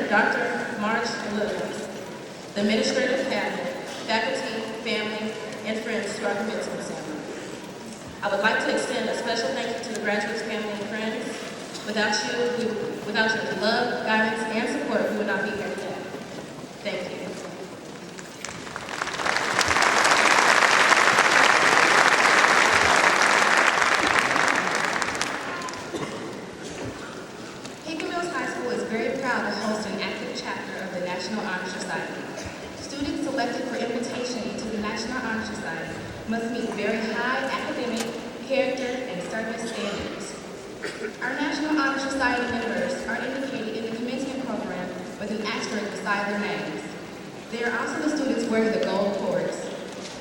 Dr. March Williams, the administrative cabinet, faculty, family, and friends to our commencement ceremony. I would like to extend a special thank you to the graduates' family and friends. Without your love, guidance, and support, we would not be here today. Thank you. Hickman High School is very proud to host an active chapter of the National Honor Society. Students selected for invitation into the National Honor Society must meet very high academic, character, and service standards. Our National Honor Society members are indicated in the commencement program with an asterisk beside their names. They are also the students wearing the gold cords.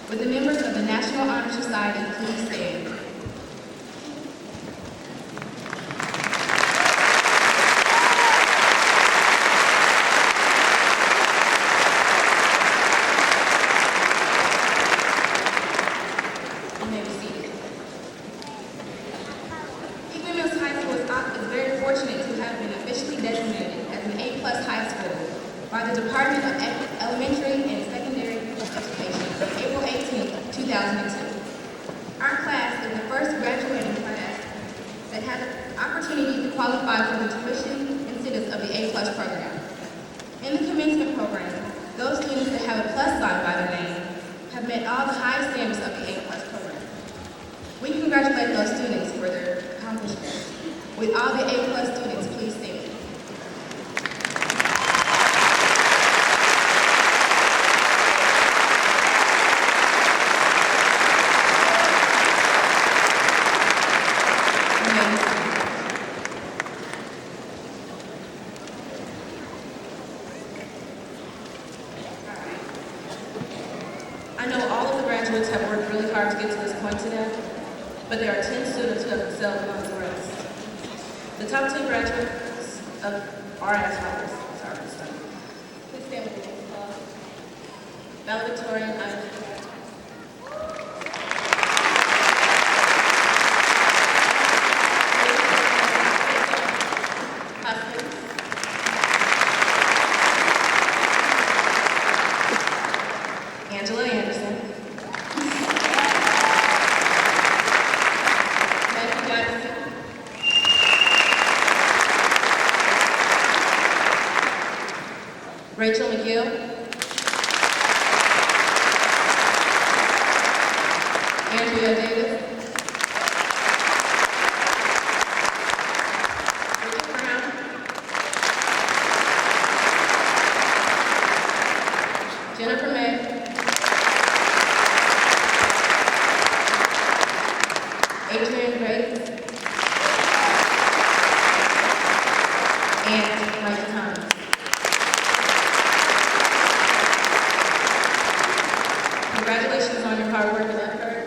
Would the members of the National Honor Society please stand? By the Department of Elementary and Secondary Education on April 18, 2002. Our class is the first graduating class that has an opportunity to qualify for the tuition incentives of the A+ program. In the commencement program, those students that have a plus sign by their name have met all the high standards of the A+ program. We congratulate those students for their accomplishments. With all the A+ students, please stand. I know all of the graduates have worked really hard to get to this point today, but there are 10 students who have excelled among the rest. The top 10 graduates are as follows. Please stand with me. Valedictorian, Angela Anderson. Matthew Jackson. Rachel McGill. Andrea Davis. Richard Brown. Jennifer May. Adrian Grace, and Mike Thomas. Congratulations on your hard work and effort,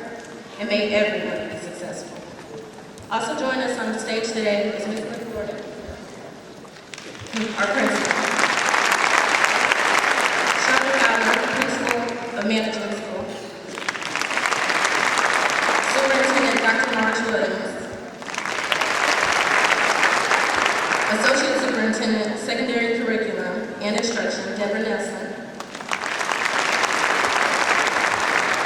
and may everyone be successful. Also joining us on the stage today is Ms. Lynn Gordon, our principal. Shirley Fowler, principal of Management School. Dr. March Williams. Associate Superintendent, Secondary Curriculum and Instruction, Deborah Nelson.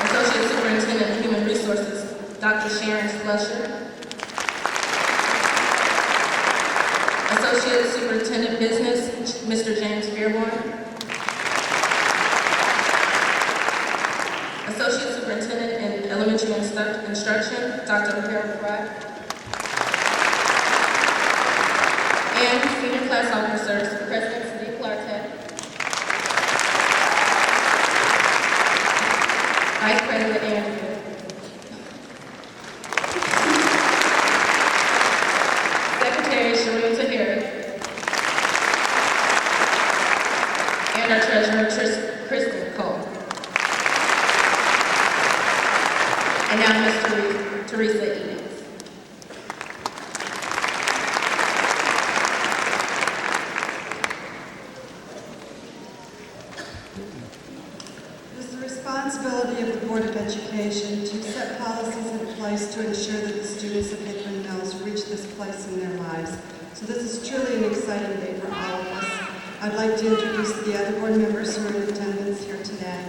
Associate Superintendent of Human Resources, Dr. Sharon Flusher. Associate Superintendent Business, Mr. James Fairborn. Associate Superintendent in Elementary Instruction, Dr. Harold Fry. And Senior Class Officers, President Sadiq Lartet. Vice President Andrew. Secretary Shareen Tahiri. And our Treasurer, Kristen Cole. And now Ms. Teresa Edens. It is the responsibility of the Board of Education to set policies in place to ensure that the students of Hickman Mills reach this place in their lives. So this is truly an exciting day for all of us. I I'd like to introduce the other board members who are in attendance here today.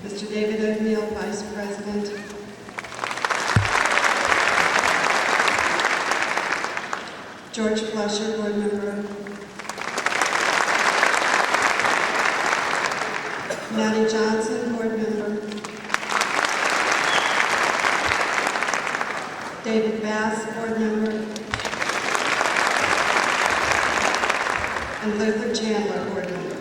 Mr. David O'Neill, Vice President. George Flusher, Board Member. Maddie Johnson, Board Member. David Bass, Board Member. And Luther Chandler, Board Member.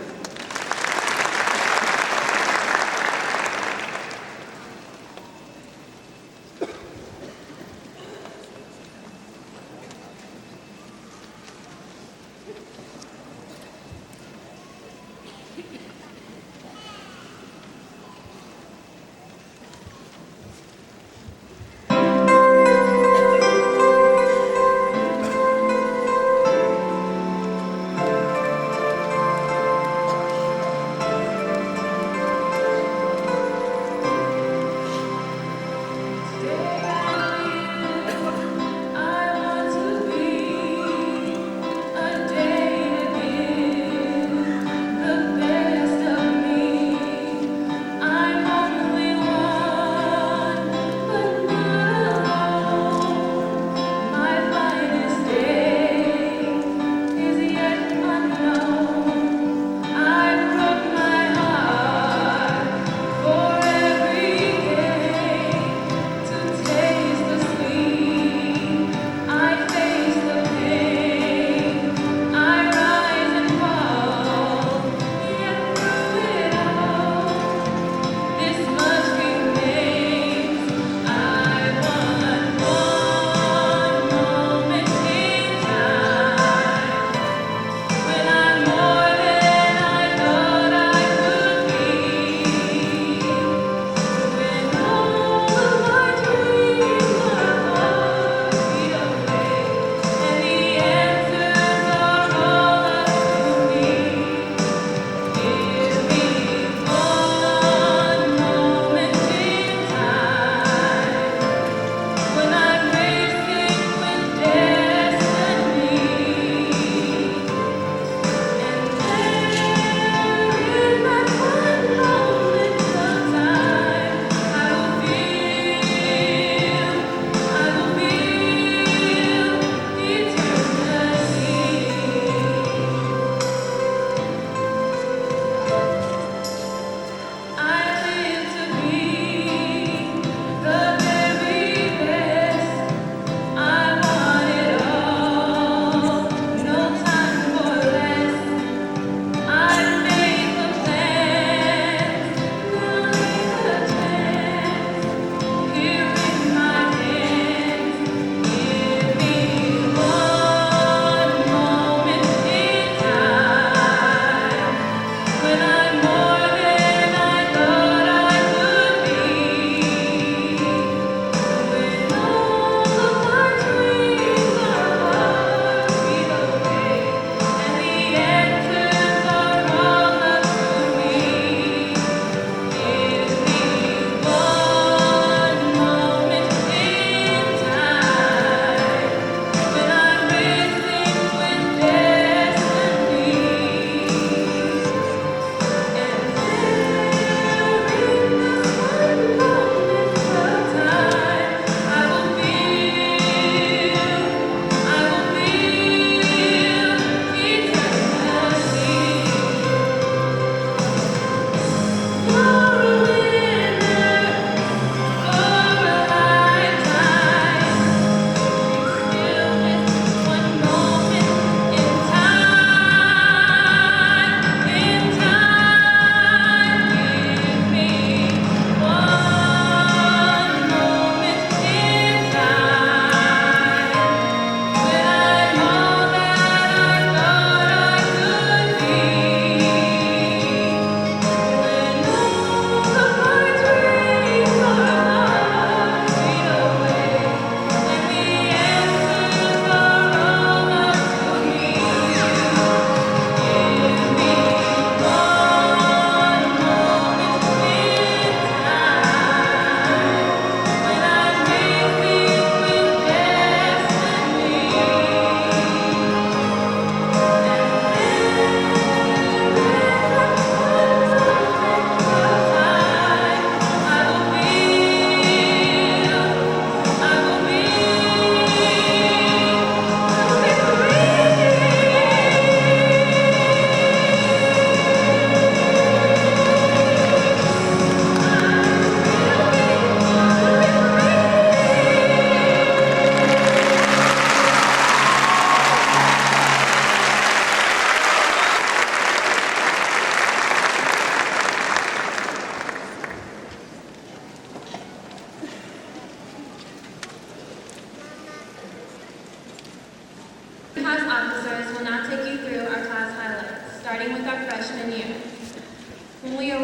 I want to be a day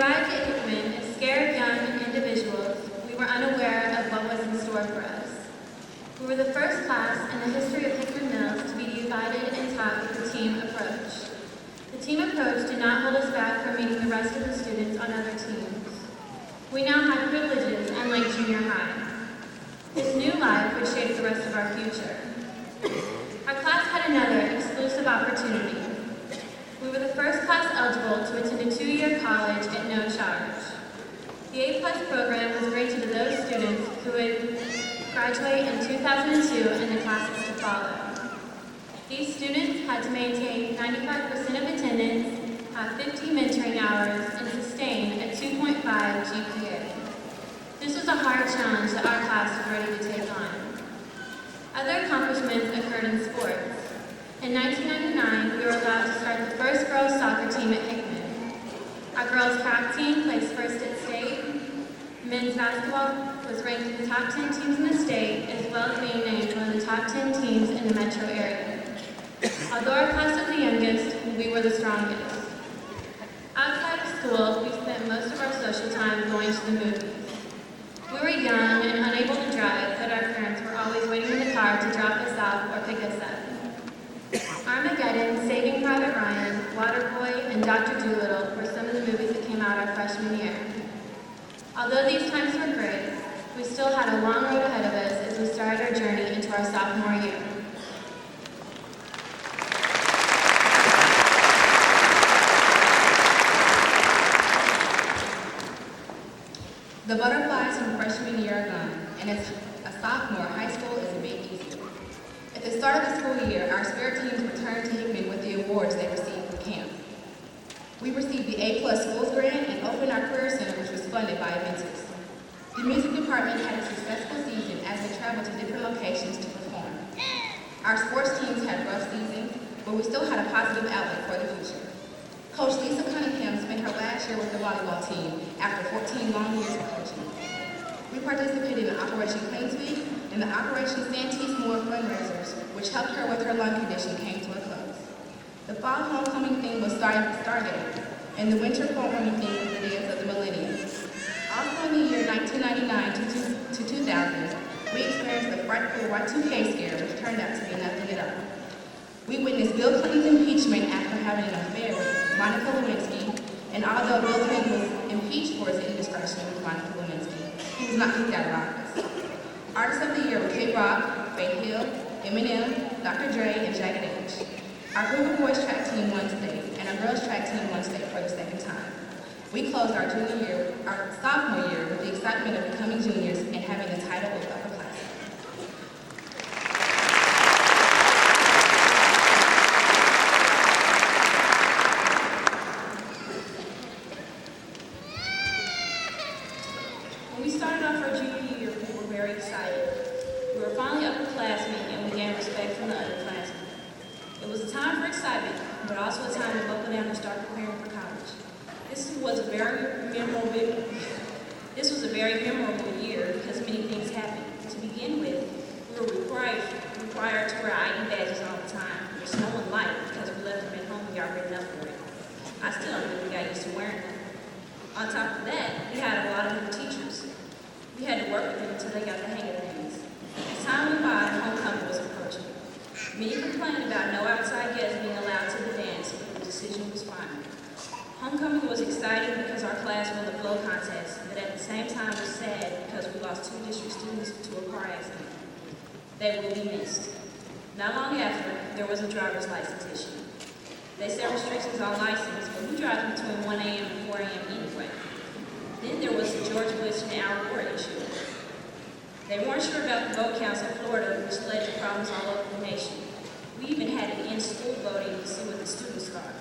arrived at Hickman as scared young individuals. We were unaware of what was in store for us. We were the first class in the history of Hickman Mills to be divided and taught with the team approach. The team approach did not hold us back from meeting the rest of the students on other teams. We now had privileges, unlike junior high. This new life would shape the rest of our future. Our class had another exclusive opportunity. We were the first class eligible to attend a 2-year college at no charge. The A+ program was granted to those students who would graduate in 2002 and the classes to follow. These students had to maintain 95% of attendance, have 50 mentoring hours, and sustain a 2.5 GPA. This was a hard challenge that our class was ready to take on. Other accomplishments occurred in sports. In 1999, we were allowed to start the first girls soccer team at Hickman. Our girls track team placed first at state. Men's basketball was ranked in the top 10 teams in the state, as well as being named one of the top 10 teams in the metro area. Although our class was the youngest, we were the strongest. Outside of school, we spent most of our social time going to the movies. We were young and unable to drive, but our parents were always waiting in the car to drop us off or pick us up. Armageddon, Saving Private Ryan, Waterboy, and Dr. Dolittle were some of the movies that came out our freshman year. Although these times were great, we still had a long road ahead of us as we started our journey into our sophomore year. The butterflies from freshman year are gone, and as a sophomore, high school is a bit easier. At the start of the school year, our spirit teams returned to Hickman with the awards they received from camp. We received the A+ Schools Grant and opened our Career Center, which was funded by Aventus. The music department had a successful season as they traveled to different locations to perform. Our sports teams had rough seasons, but we still had a positive outlook for the future. Coach Lisa Cunningham spent her last year with the volleyball team after 14 long years of coaching. We participated in Operation Clean Sweep and the Operation Santee Moore fundraisers, which helped her with her lung condition came to a close. The fall homecoming theme was Stargate, and the winter homecoming theme was the Dance of the Millennium. Also in the year 1999 to 2000, we experienced the frightful Y2K scare, which turned out to be nothing at all. We witnessed Bill Clinton's impeachment after having an affair with Monica Lewinsky, and although Bill Clinton was impeached for his indiscretion with Monica Lewinsky, he was not kicked out of office. Artists of the Year were Kid Rock, Faith Hill, Eminem, Dr. Dre, and Jagged Edge. Our group of boys track team won state, and our girls track team won state for the second time. We closed our sophomore year with the excitement of becoming juniors and having the title of upperclassmen. When we started off our junior year, we were very excited. We were finally upperclassmen and we gained respect from the underclassmen. It was a time for excitement, but also a time to buckle down and start preparing for college. This was a very memorable year because many things happened. To begin with, we were required to wear ID badges all the time, which no one liked because we left them at home and got written up for it. I still don't think we got used to wearing them. On top of that, we had a lot of new teachers. We had to work with them until they got the hang of things. As time went by, homecoming was approaching. Many complained about no outside guests being allowed to the dance, but the decision was final. Homecoming was exciting because our class won the flow contest, but at the same time was sad because we lost 2 district students to a car accident. They will be missed. Not long after, there was a driver's license issue. They set restrictions on license, but who drives between 1 a.m. and 4 a.m. anyway? Then there was the George Bush and Al Gore issue. They weren't sure about the vote counts in Florida, which led to problems all over the nation. We even had to end school voting to see what the students thought.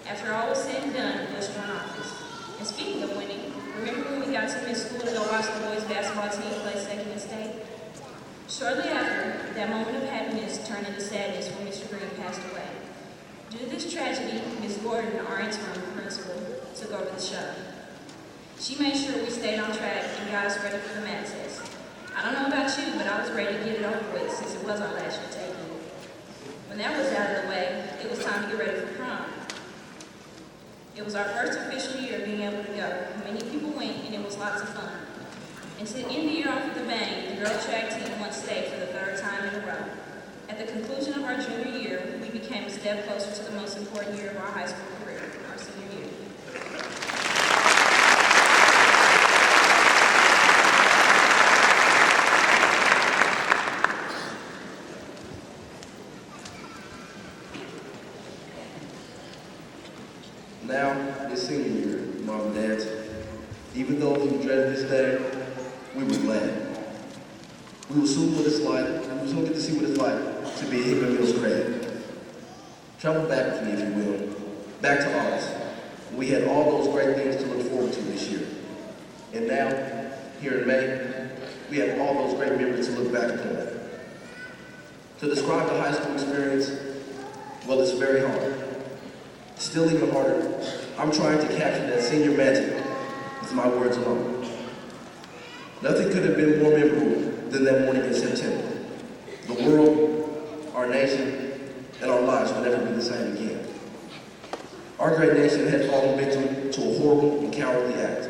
After all was said and done, Bush won office. And speaking of winning, remember when we got to miss school to go watch the boys' basketball team play second in state? Shortly after, that moment of happiness turned into sadness when Mr. Green passed away. Due to this tragedy, Ms. Gordon, our interim principal, took over the show. She made sure we stayed on track and got us ready for the math test. I don't know about you, but I was ready to get it over with since it was our last year taking it. When that was out of the way, it was time to get ready for prom. It was our first official year being able to go. Many people went, and it was lots of fun. And to end the year off with a bang, the girl track team won state for the third time in a row. At the conclusion of our junior year, we became a step closer to the most important year of our high school career, our senior year. Now, it's senior year, Mom and Dad. Even though we dreaded this day, we were glad. We will soon get to see what it's like to be a Hickman Mills grad. Travel back with me, if you will, back to August, when we had all those great things to look forward to this year. And now, here in May, we have all those great memories to look back upon. To describe the high school experience, well, it's very hard. Still even harder, I'm trying to capture that senior magic with my words alone. Nothing could have been more memorable than that morning in September. The world, our nation, and our lives will never be the same again. Our great nation had fallen victim to a horrible and cowardly act.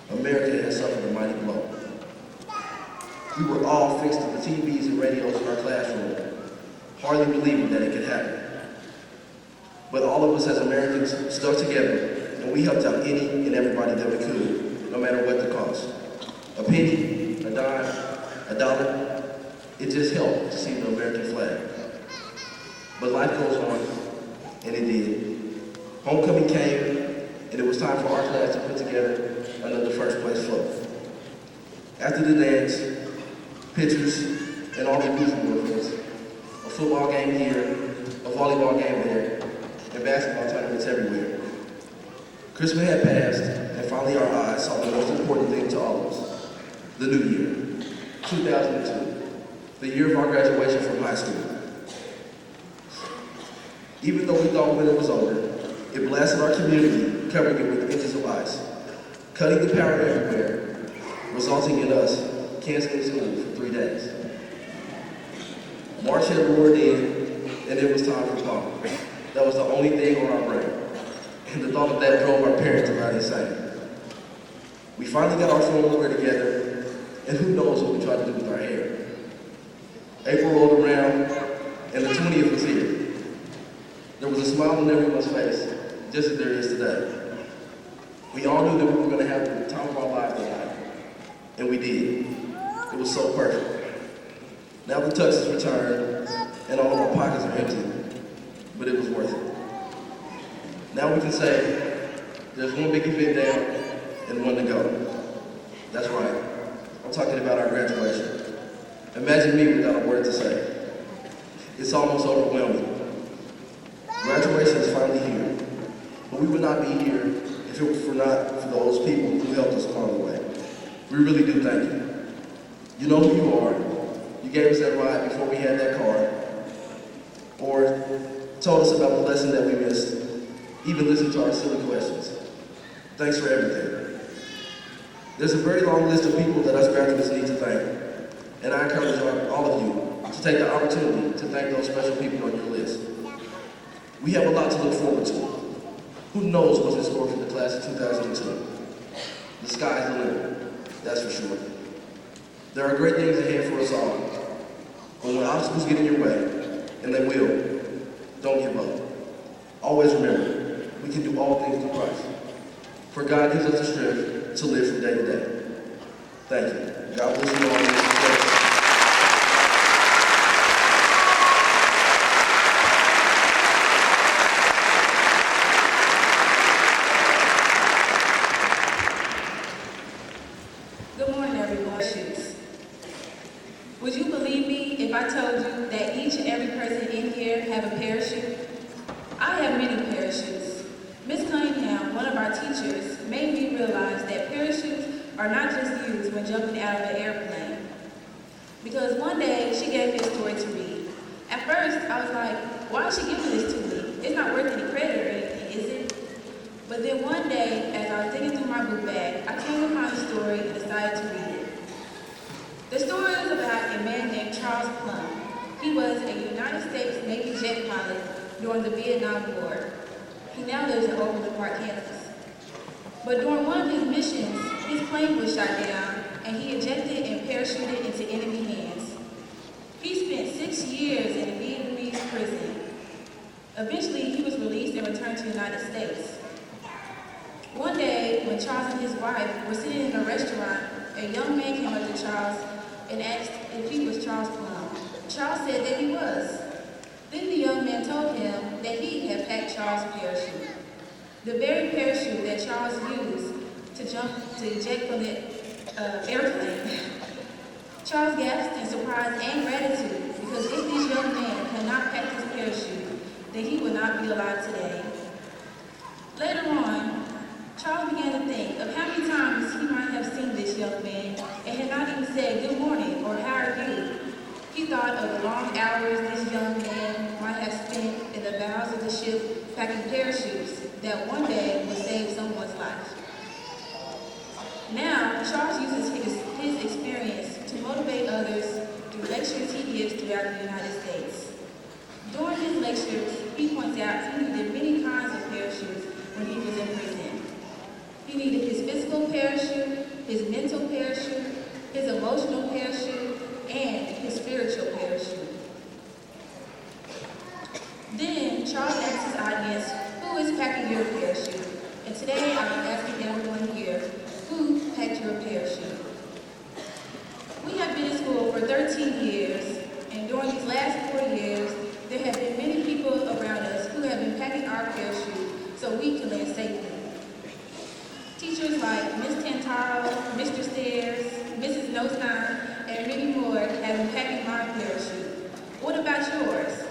America has suffered a mighty blow. We were all fixed to the TVs and radios in our classroom, hardly believing that it could happen. But all of us as Americans stuck together, and we helped out any and everybody that we could, no matter what the cost. A penny, a dime, a dollar, it just helped to see the American flag. But life goes on, and it did. Homecoming came, and it was time for our class to put together another first place float. After the dance, pictures, and all the usual events, a football game here, a volleyball game there, and basketball tournaments everywhere. Christmas had passed, and finally our eyes saw the most important thing to all of us, the new year, 2002, the year of our graduation from high school. Even though we thought winter was over, it blasted our community, covering it with inches of ice, cutting the power everywhere, resulting in us canceling school for 3 days. March had roared in, and it was time for prom. That was the only thing on our brain. And the thought of that drove our parents about insane. We finally got our formal wear together, and who knows what we tried to do with our hair. April rolled around, and the 20th was here. There was a smile on everyone's face, just as there is today. We all knew that we were going to have the time of our lives tonight, and we did. It was so perfect. Now the tux is returned, and all of our pockets are empty. But it was worth it. Now we can say, there's one big event down and one to go. That's right, I'm talking about our graduation. Imagine me without a word to say. It's almost overwhelming. Graduation is finally here, but we would not be here if it were not for those people who helped us along the way. We really do thank you. You know who you are. You gave us that ride before we had that car, or told us about the lesson that we missed, even listened to our silly questions. Thanks for everything. There's a very long list of people that us graduates need to thank, and I encourage all of you to take the opportunity to thank those special people on your list. We have a lot to look forward to. Who knows what's in store for the class of 2002? The sky's the limit, that's for sure. There are great things ahead for us all, but when obstacles get in your way, and they will, don't give up. Always remember, we can do all things through Christ. For God gives us the strength to live from day to day. Thank you. God bless you all. Good morning, everyone. Would you believe me if I told you that each and every person in here have a parachute? I have many parachutes. Miss Cunningham, one of our teachers, made me realize that parachutes are not just used when jumping out of an airplane. Because one day, she gave me a story to read. At first, I was like, why is she giving this to me? It's not worth any credit or anything, is it? But then one day, as I was digging through my book bag, I came upon a story and decided to read it. The story is about a man named Charles Plum. He was a United States Navy jet pilot during the Vietnam War. He now lives in Overland Park, Kansas. But during one of his missions, his plane was shot down and he ejected and parachuted into enemy hands. He spent 6 years in a Vietnamese prison. Eventually, he was released and returned to the United States. One day, when Charles and his wife were sitting in a restaurant, a young man came up to Charles and asked if he was Charles Plum. Charles said that he was. Then the young man told him that he had packed Charles' parachute. The very parachute that Charles used to eject from the airplane. Charles gasped in surprise and gratitude because if this young man had not packed his parachute, then he would not be alive today. Later on, Charles began to think of how many times he might have seen this young man and had not even said good morning or how are you. He thought of the long hours this young man might have spent in the bows of the ship packing parachutes that one day would save someone's life. Now, Charles uses his experience to motivate others through lectures he gives throughout the United States. During his lectures, he points out he needed many kinds of parachutes when he was in prison. He needed his physical parachute, his mental parachute, his emotional parachute, and his spiritual parachute. Then, Charles asked his audience, who is packing your parachute? And today, I'm asking everyone here, who packed your parachute? We have been in school for 13 years, and during these last 4 years, there have been many people around us who have been packing our parachute so we can land safely. Teachers like Ms. Tantaro, Mr. Stairs, Mrs. Nostein, and many more have been packing my parachute. What about yours?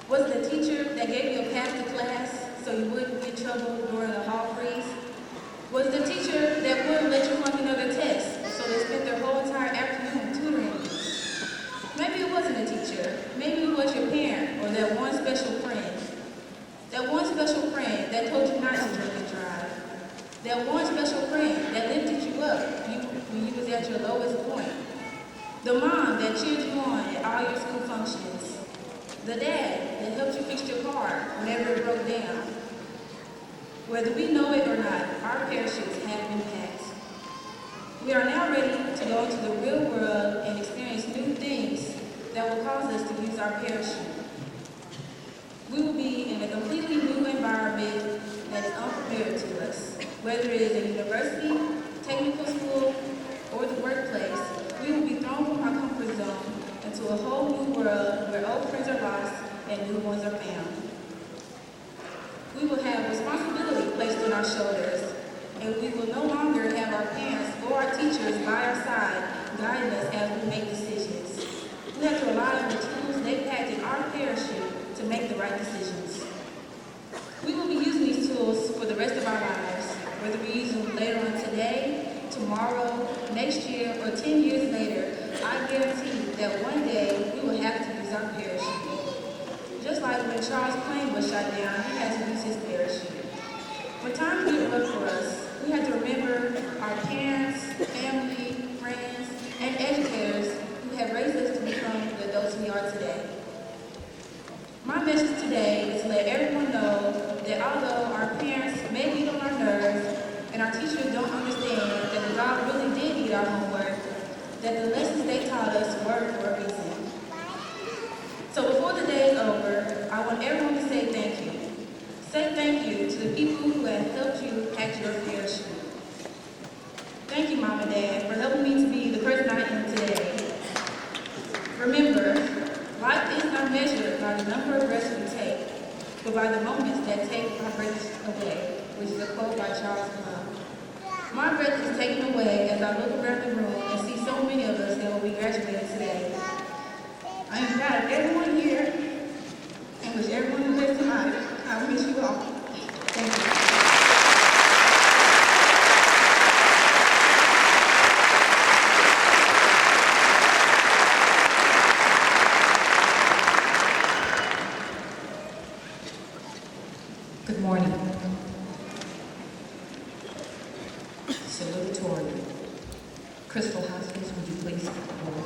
Was it a teacher that gave you a pass to class so you wouldn't get in trouble during a hall freeze? Was it a teacher that wouldn't let you flunk another test so they spent their whole entire afternoon tutoring you? Maybe it wasn't a teacher. Maybe it was your parent or that one special friend. That one special friend that told you not to drink and drive. That one special friend that lifted you up when you was at your lowest point. The mom that cheered you on at all your school functions. The dad that helped you fix your car whenever it broke down. Whether we know it or not, our parachutes have been packed. We are now ready to go into the real world and experience new things that will cause us to use our parachute. We will be in a completely new environment that is unfamiliar to us. Whether it is a university, technical school, or the workplace, we will be thrown from our comfort zone into a whole new world where old friends are lost and new ones are found. We will have responsibility placed on our shoulders, and we will no longer have our parents or our teachers by our side guiding us as we make decisions. We have to rely on the tools they packed in our parachute to make the right decisions. We will be using these tools for the rest of our lives, whether we use them later on today, tomorrow, next year, or 10 years later. I guarantee that one day we will have to use our parachute. Just like when Charles' plane was shot down, he had to use his parachute. When times get rough for us, we have to remember our parents, family, friends, and educators who have raised us to become the adults we are today. My message today is to let everyone know that although our parents may get on our nerves and our teachers don't understand that the dog really did eat our homework, that the lessons they taught us were for a reason. So before the day is over, I want everyone to say thank you. Say thank you to the people who have helped you pack your parachute. Thank you, Mom and Dad, for helping me to be the person I am today. Remember, life is not measured by the number of breaths we take, but by the moments that take our breaths away, which is a quote by Charles Plum. My breath is taken away as I look around the room and see so many of us that will be graduating today. I am proud of everyone here and wish everyone who lives tonight. I wish you all. Thank you. Good morning. Salutatorian. Crystal Hoskins, would you please come forward?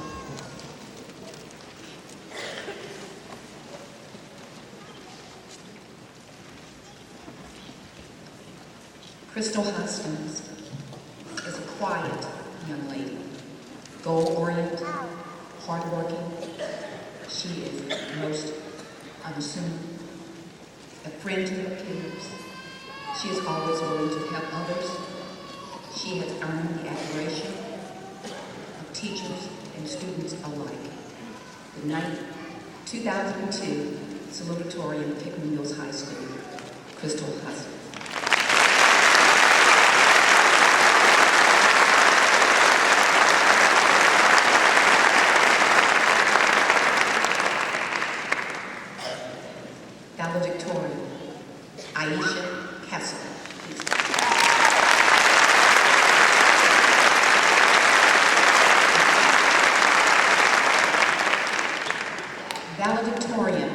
Crystal Hoskins is a quiet young lady, goal-oriented, hardworking. She is most unassuming, a friend to her peers. She is always willing to help others. She has earned the admiration of teachers and students alike. The 2002 Salutatorian of Hickman Mills High School, Crystal Hoskins. Valedictorian, Aisha Castle. Valedictorian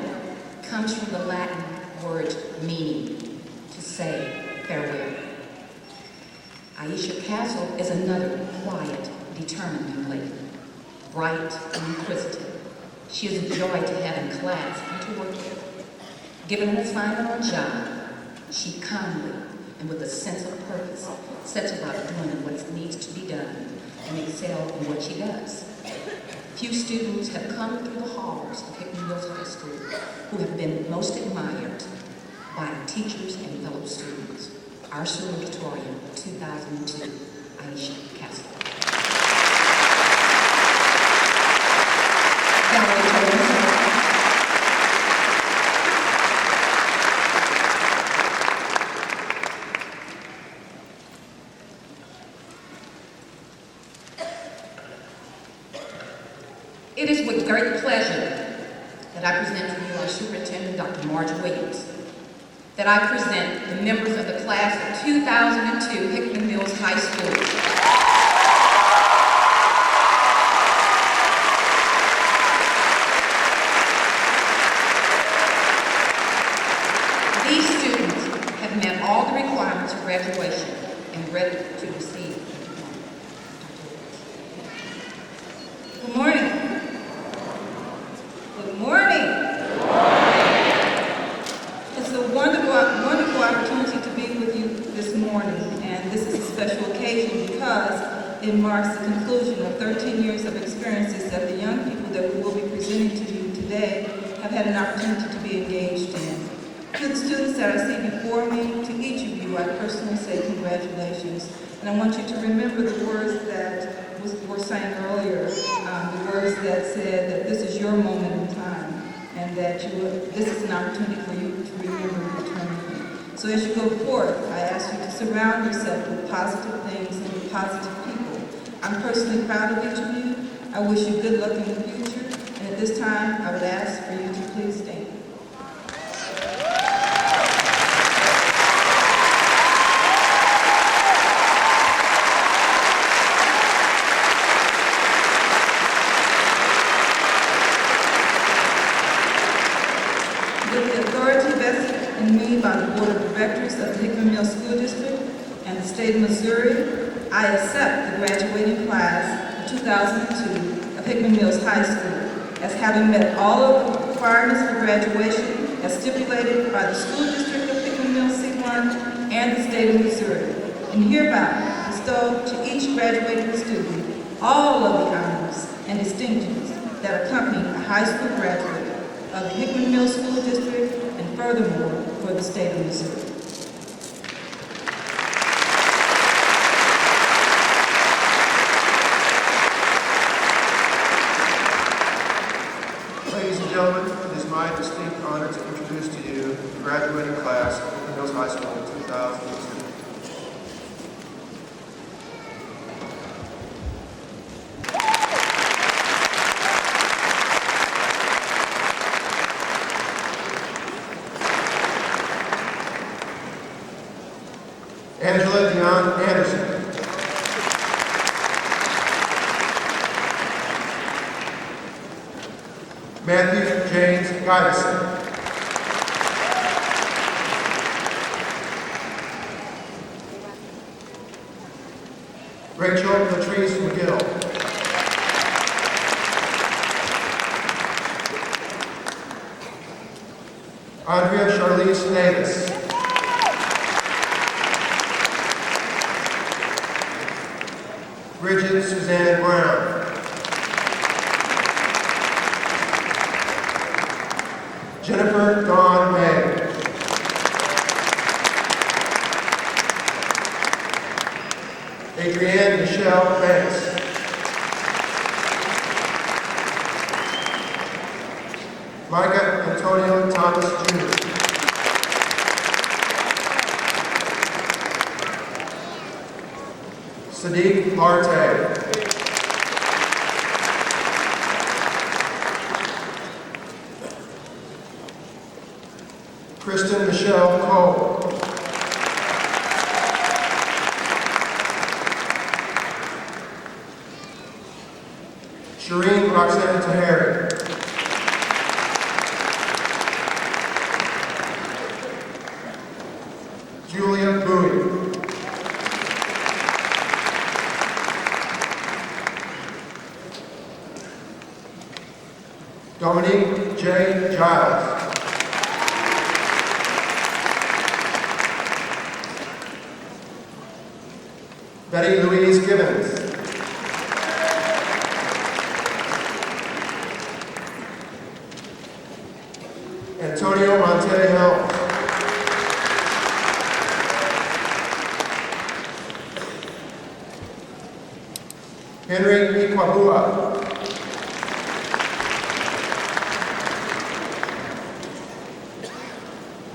comes from the Latin word meaning to say farewell. Aisha Castle is another quiet, determined young lady, bright and inquisitive. She is a joy to have in class and to work with. Given an assignment or job, she calmly and with a sense of purpose sets about doing what needs to be done and excel in what she does. Few students have come through the halls of Hickman Mills High School who have been most admired by teachers and fellow students. Our salutatorian 2002, Aisha Castle. It is with great pleasure that I present to you our Superintendent, Dr. Marge Williams, that I present the members of the class of 2002 Hickman Mills High School. These students have met all the requirements for graduation and ready to receive. Good morning. Good morning. It's a wonderful opportunity to be with you this morning, and this is a special occasion because it marks the conclusion of 13 years of experiences that the young people that we will be presenting to you today have had an opportunity to be engaged in. To the students that I see before me, to each of you, I personally say congratulations, and I want you to remember the words that were sang earlier, the words that said that this is your moment in time, and that this is an opportunity for you to remember eternity. So as you go forth, I ask you to surround yourself with positive things and with positive people. I'm personally proud of each of you. I wish you good luck in the future, and at this time, I would ask for you to please stand. By the Board of Directors of the Hickman Mills School District and the State of Missouri, I accept the graduating class of 2002 of Hickman Mills High School as having met all of the requirements for graduation as stipulated by the School District of Hickman Mills C1 and the State of Missouri, and hereby bestow to each graduating student all of the honors and distinctions that accompany a high school graduate of the Hickman Mills School District and furthermore for the State of Missouri. Ladies and gentlemen, it is my distinct honor to introduce to you the graduating class of Hickman Mills High School in 2002. Angela Dion Anderson. Matthew James Gideson. Rachel Latrice McGill. Andrea Charlize Davis. Bridget Suzanne Brown. Jennifer Dawn May. Adrienne Michelle Banks. Micah Antonio Thomas Jr. Sadiq Marte. Kristen Michelle Cole. Shireen Roxanne Tahari. Julia Bowie. Dominique J. Giles. Betty Louise Gibbons. Antonio Monte Helms. Henry Ikwabua.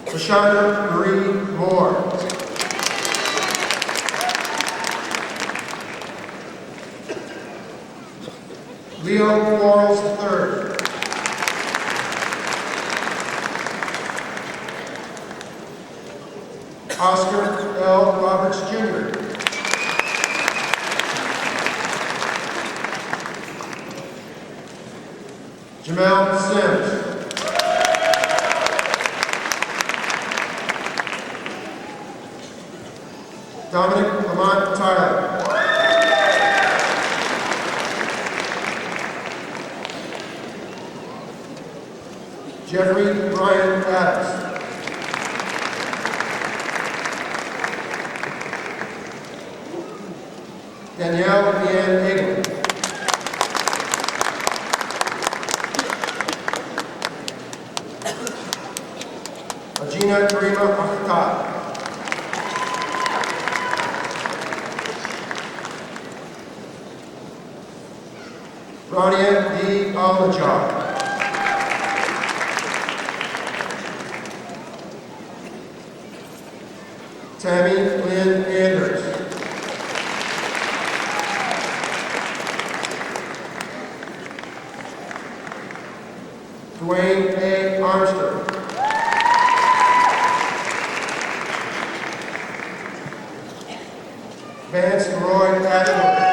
Rashonda Marie Moore. Leo Quarles III. Oscar L. Roberts Jr. Jamel Sims. Dominic Lamont Tyler. Jeffrey Brian Adams. Danielle Leanne Egan. Agina Karima Akhtar. Rania D. Almajar. Tammy Lynn Anders. Dwayne A. Armstrong. Vance Roy Ashworth.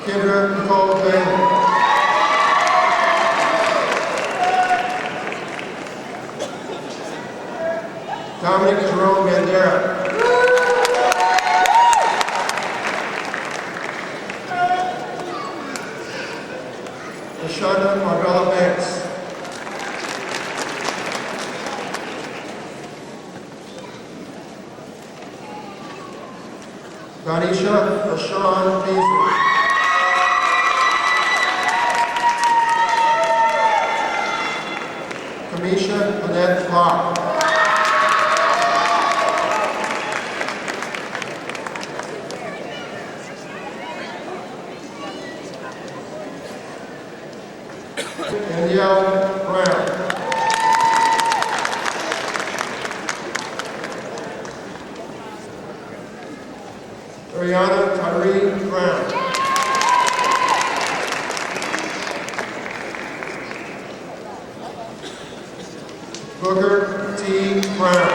Kendra Nicole Bailey. Dominic Jerome Bandera. Rashonda Marbella Banks. Danisha Rashawn Beasley. Kamisha Annette Locke. Danielle Brown. Ariana Tyree Brown. Booker T. Brown.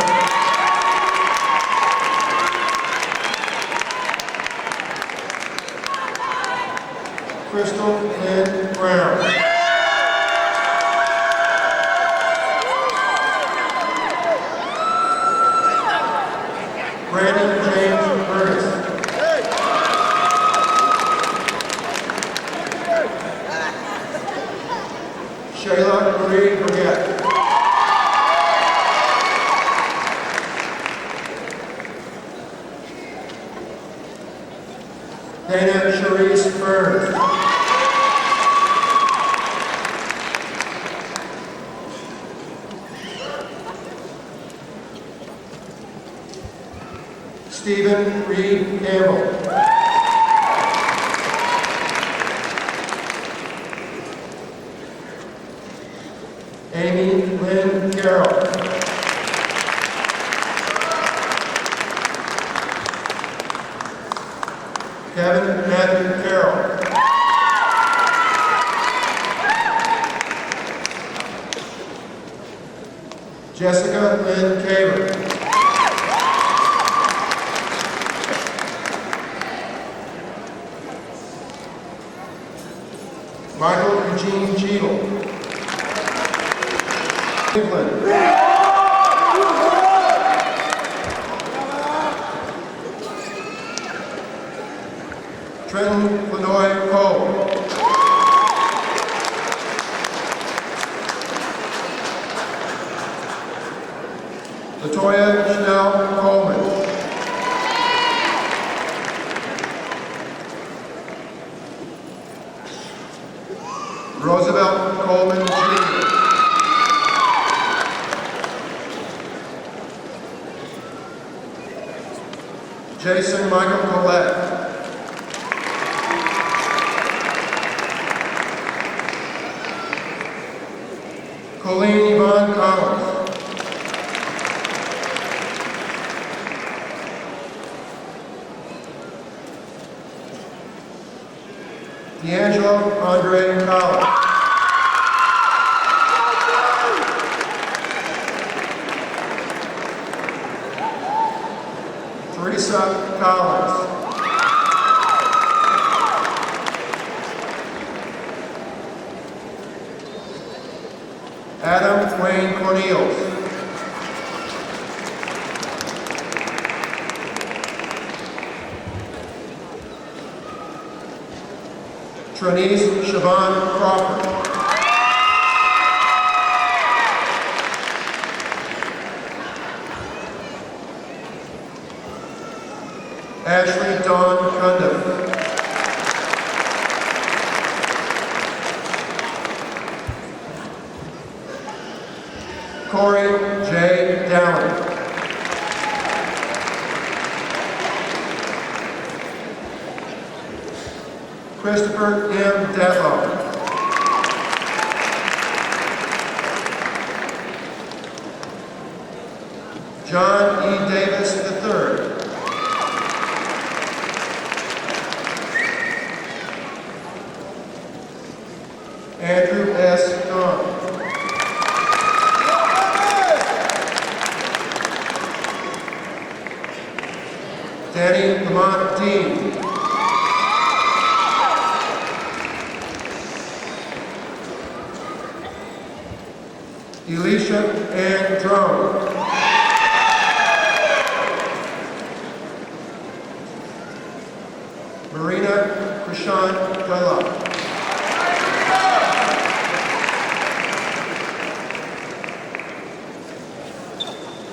Crystal Lynn Brown. Brandon James Curtis. Shayla Marie Burgett. Reed Campbell. Amy Lynn Carroll. Kevin Matthew Carroll. Jessica Lynn Caver. Michael Eugene Cheadle. Hickman. Trenton Lenoy Cole. Latoya Chanel Coleman. Roosevelt Coleman Jr. Jason Michael Collette. Colleen Yvonne Collins. D'Angelo Andre Collins. Teresa Collins. Adam Wayne Cornelius. Trinice Siobhan Crawford. Ashley Dawn Cundiff. Corey J. Dowling. Christopher M. Detlow. John E. Davis III. Andrew S. Dunn. Danny Lamont Dean. Elisha Ann Drone. Marina Krishan Della.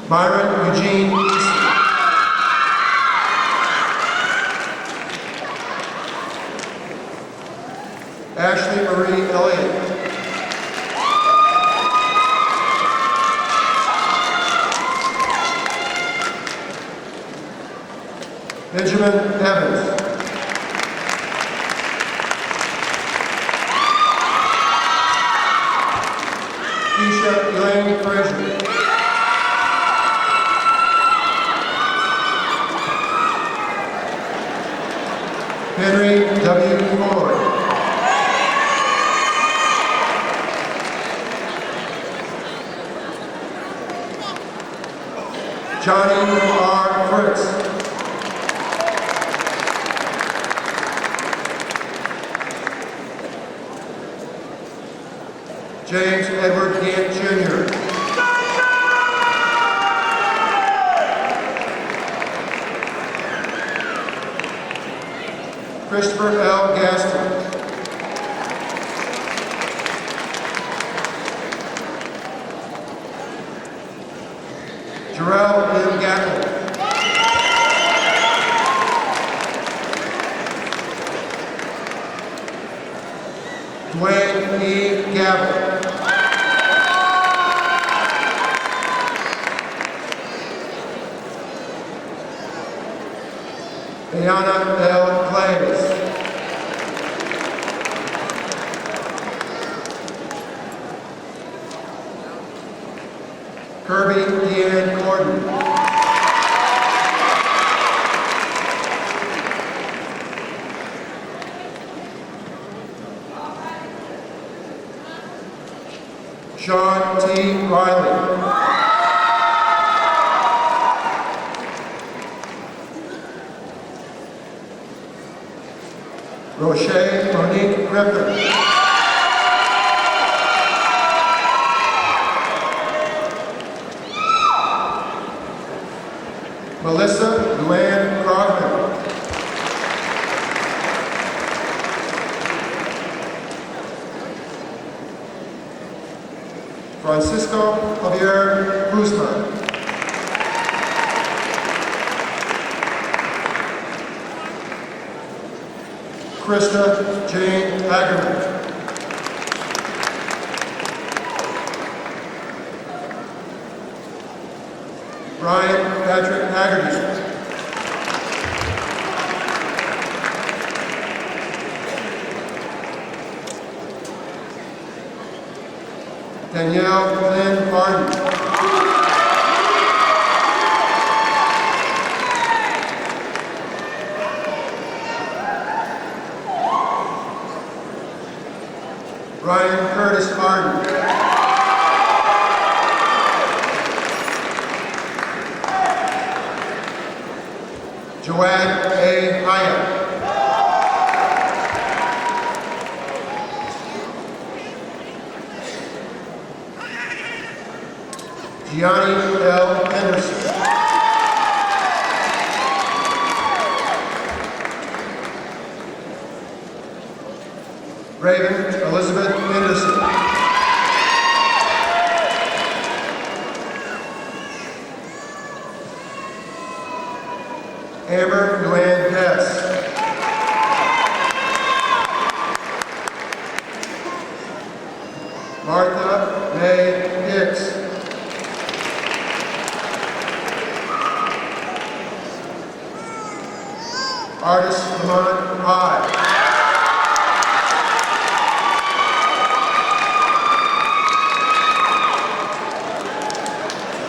Myron Eugene Easton. Ashley Marie Elliott. Benjamin Evans. Keisha Elaine Frazier. Henry W. Ford. Johnny R. Fritz. James Edward Gant Jr. Christopher L. Gaston. Jarrell M. Gatton. Dwayne E. Gavel. Ayana L. Glaze. Kirby Deanne Gordon. Sean T. Riley. Rochelle Monique Griffin. Melissa Luann Krogman. Francisco Javier Guzman. Krista Jane Hagerman. Brian Patrick Haggerty. Danielle Lynn Martin. Ryan Curtis Martin. Joanne A. Hyatt. Gianni L. Henderson. Raven Elizabeth Henderson. Amber Luann Hess. Martha May Hicks. Artist Lamont High.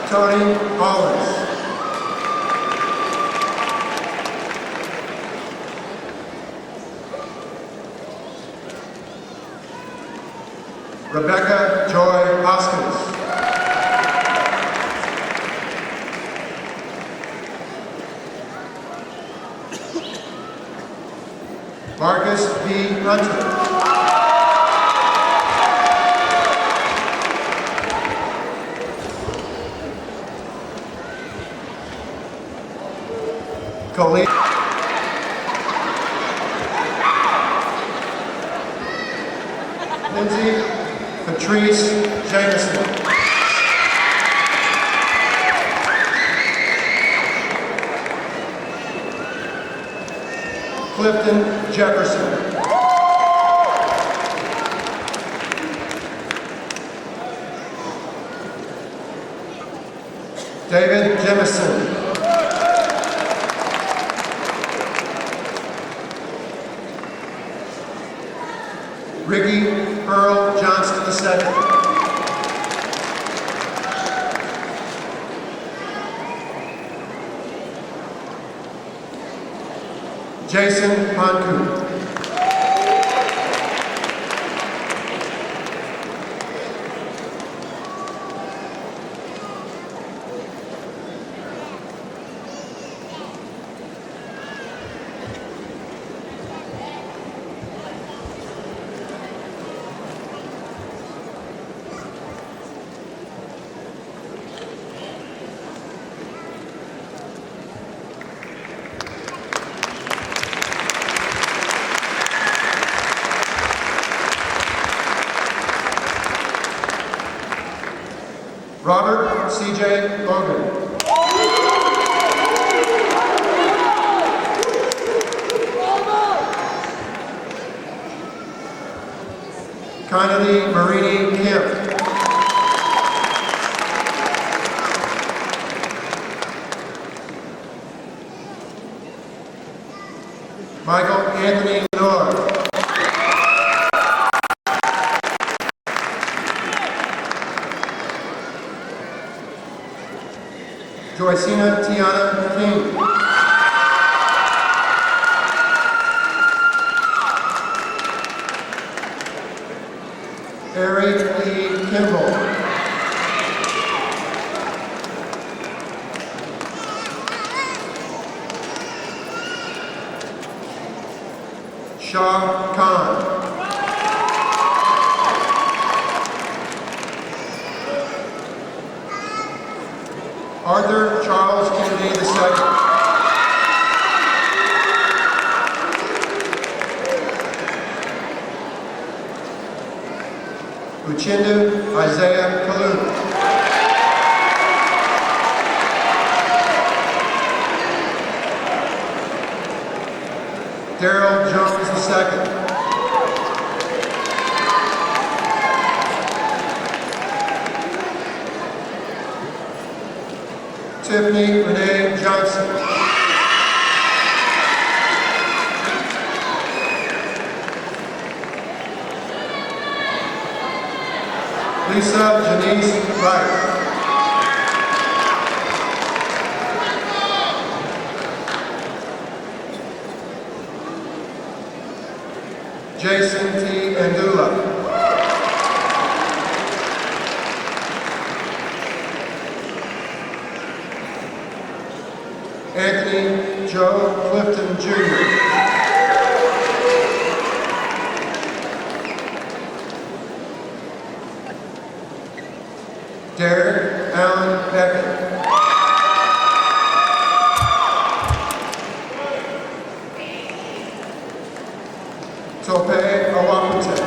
Tony Collins. Rebecca Joy Hoskins. Marcus B. Hunter. Colleen. Lindsay Patrice Jameson. Clifton Jefferson. David Jemison. Ricky Earl Johnson II. Jason Moncu. Robert C.J. Logan. Connolly Marini Kemp. Anthony Lenore. Joycina Tiana King. Harry Lee Kimball. Shah Khan. Arthur Charles Kennedy II. Uchendu Isaiah Kalu. Daryl Jones II. Tiffany Renee Johnson. Lisa Janice Wright. Jason T. Andula. Anthony Joe Clifton Jr. Derek Allen Beckett. Tope Awapute.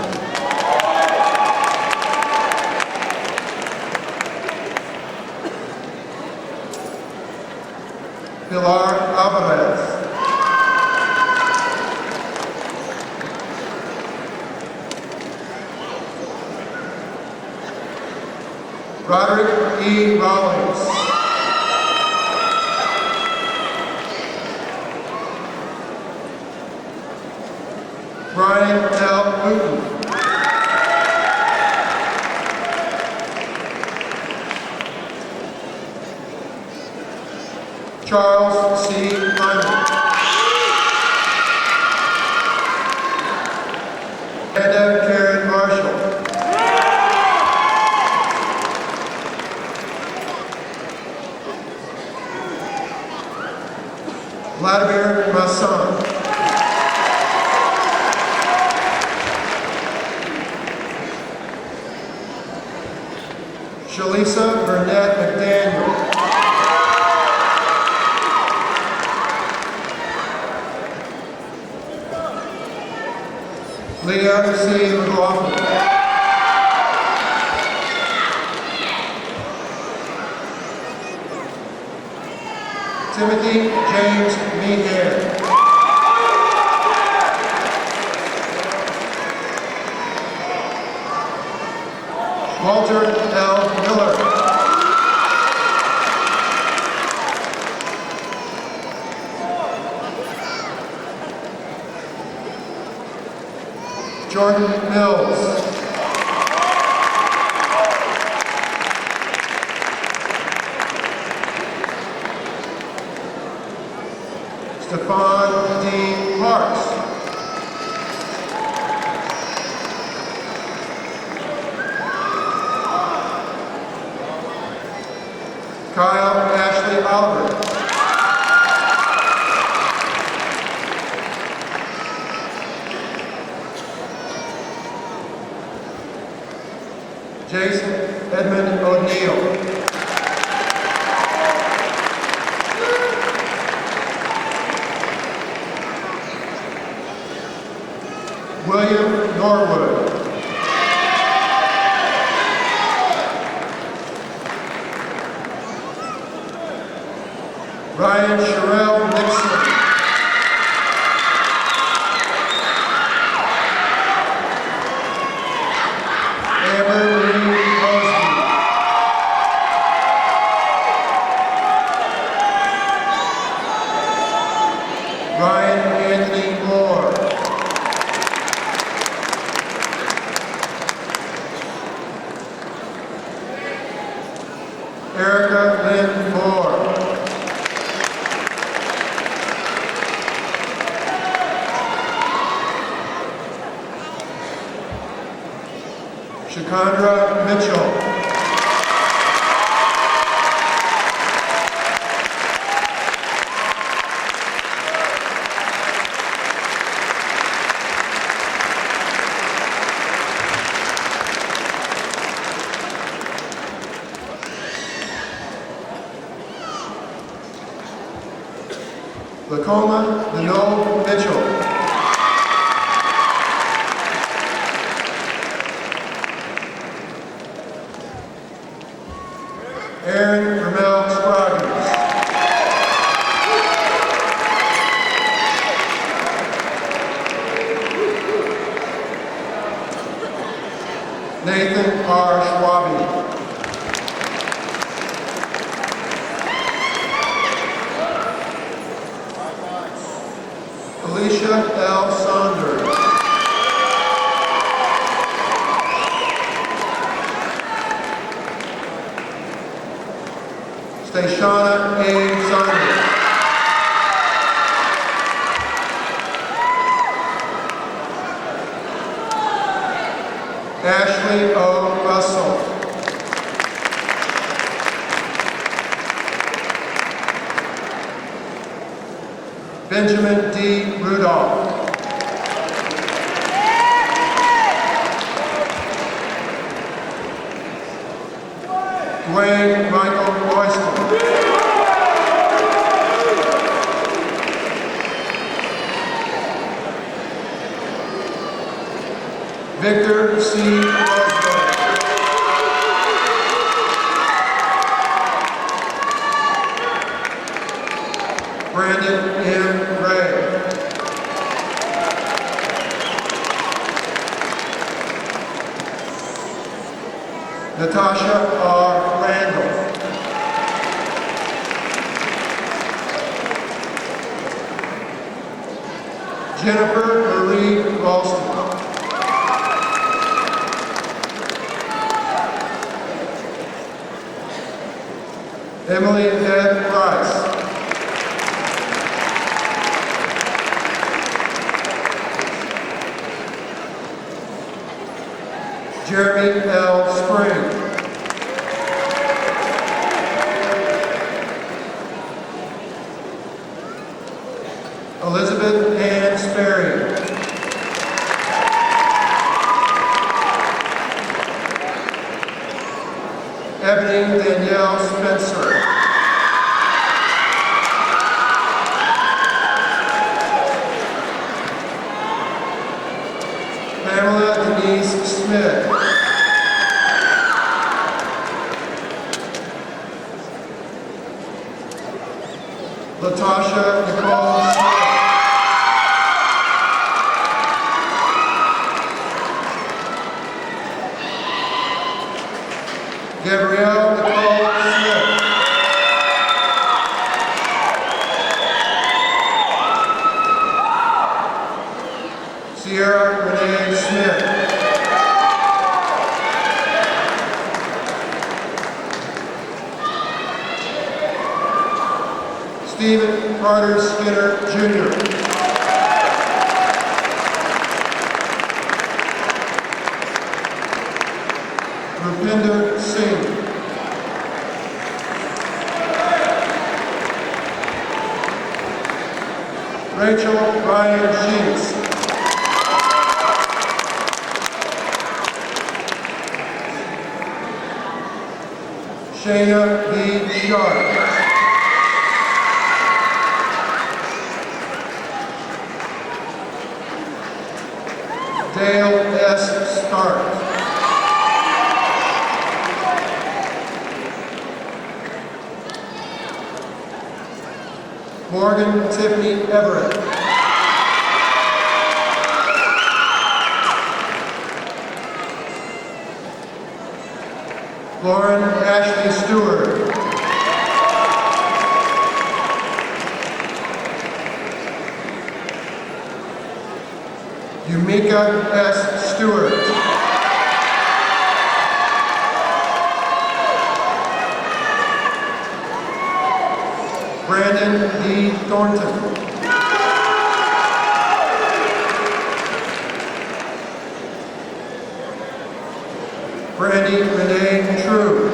Pilar Alvarez. Roderick E. Rollins. Brian L. Newton. Charles C. Lyman. Amanda Karen Marshall. Vladimir Masson. Shalisa Burnett McDaniel. Leah C. McLaughlin. Timothy James Meehan. Walter L. Miller. Jordan Mills. Stephon D. Parks. Kyle Ashley Oliver. Jason Edmund O'Neill. William Norwood. Ryan Sherelle Nixon. Amber Marie Mosby. Ryan Anthony Moore. Shakandra Mitchell. Lacoma Denole Mitchell. Aaron Ramel Scroggins. Nathan R. Schwabi. Alicia L. Saunders. Stashana A. Saunders. Ashley O. Russell. Benjamin D. Rudolph. Dwayne Michael Royston. Victor C. Rosberg. Brandon M. Gray. Natasha R. Randall. Jennifer Marie Ralston. Emily Ed Price. Jeremy L. Spring. Elizabeth Ann Sperry. Ebony Danielle Spencer. Pamela Denise Smith. Latasha Nicole Smith. Gabrielle Nicole Smith. Sierra Renee Smith. Stephen Carter Skinner, Jr. Rupinder Singh. Rachel Ryan Sheets. Shayna V. Sharp. Dale S. Stark. Morgan Tiffany Everett. Lauren Ashley Stewart. Yumika S. Stewart. Brandon D. Thornton. Brandy Renee True.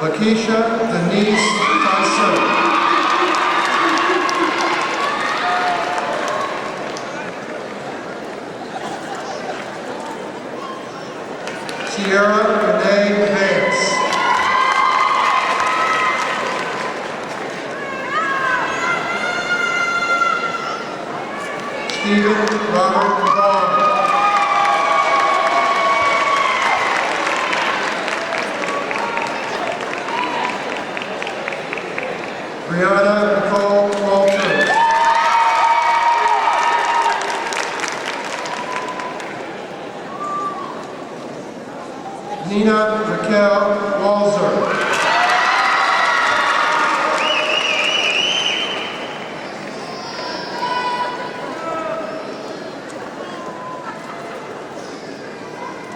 Lakeisha Denise Tyson. Sierra Renee Vance. Stephen Robert Vaughn. Brianna Nicole Walter. Nina Raquel Walzer.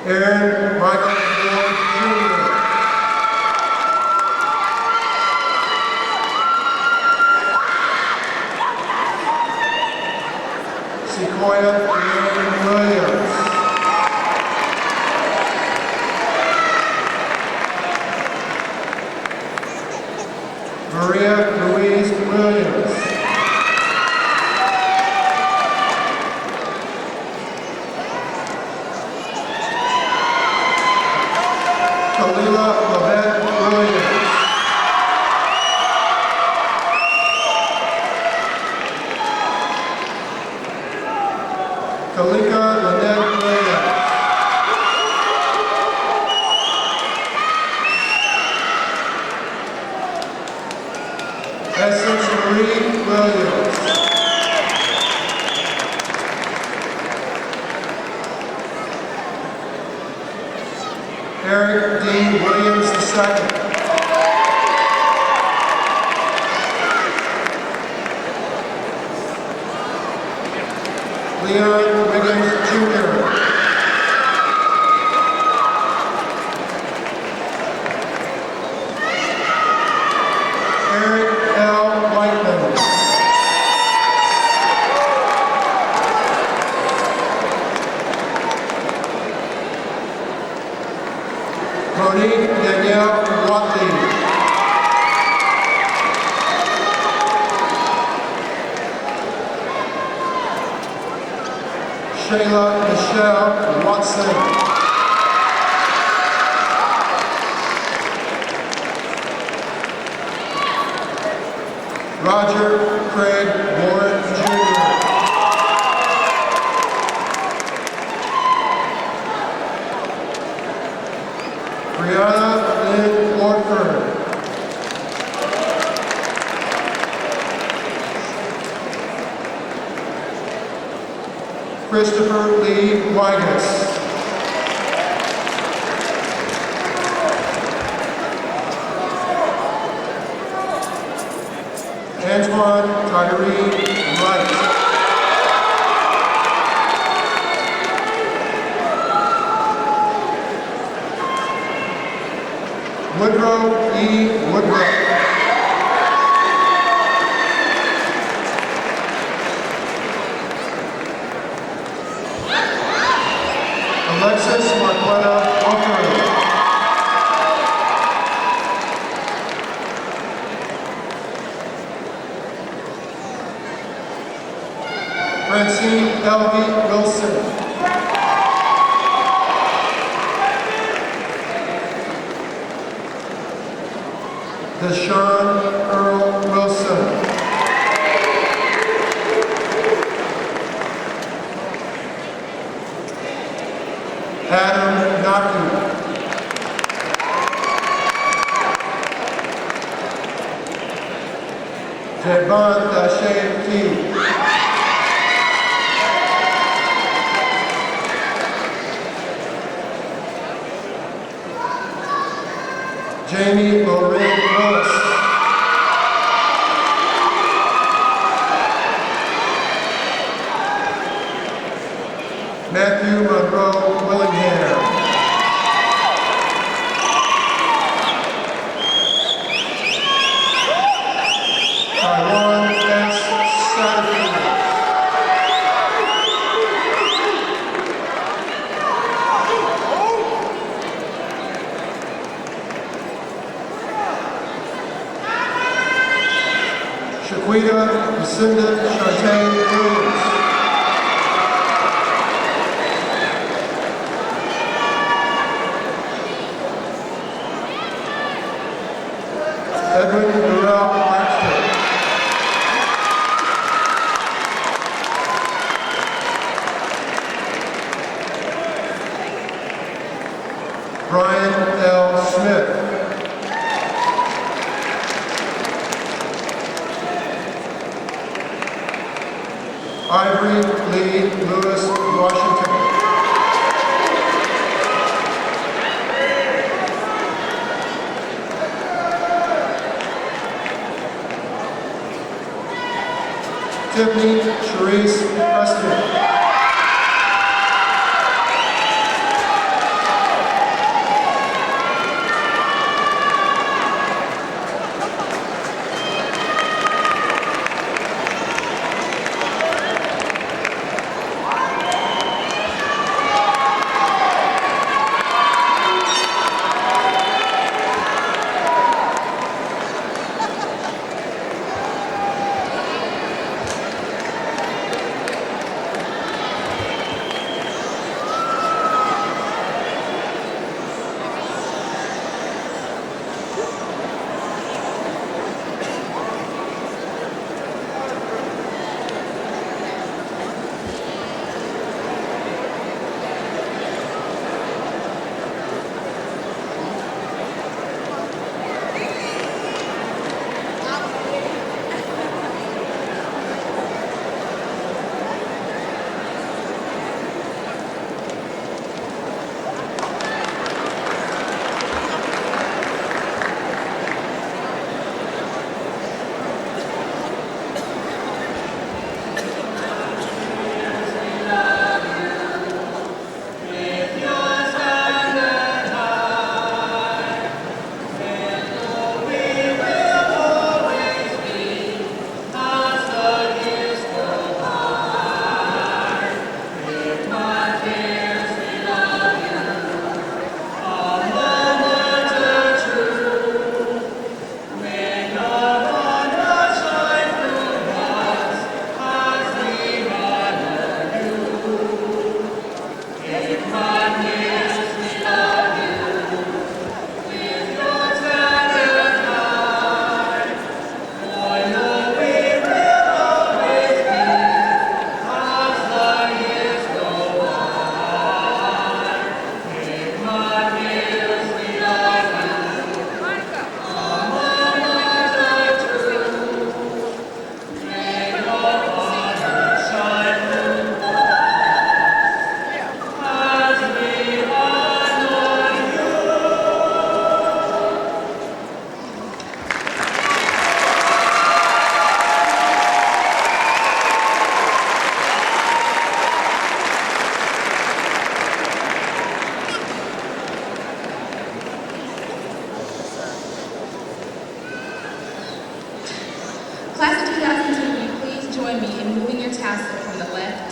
Aaron Michael Moore Jr. Sequoia Elaine Williams. Maria Louise Williams. Kalila Lavette Williams. Kalika Lynette Williams. Essence Marie Williams. Eric Dean Williams II. Leon Wiggins Jr. Eric L. Whiteman. Monique Danielle Watley. Shayla Michelle Watson. Roger Craig Warren Jr. Brianna Lynn Orford. Christopher Lee Whitus. Antoine Tyree Wright. Woodrow E. Woodruff. Alexis Marquetta Walker. Francine Elvie Wilson. Deshaun Earl Wilson. Adam Naki. Javon Dashay Key. Jamie Lorraine Willis. Matthew Monroe Willingham. Taiwan S. Satterfield. Shaquita Lucinda Shantae Williams. Edwin Durrell Baxter. Brian L. Smith. Ivory Lee Lewis Washington. Tiffany Charisse Preston. Class of 2002, will you please join me in moving your tassel from the left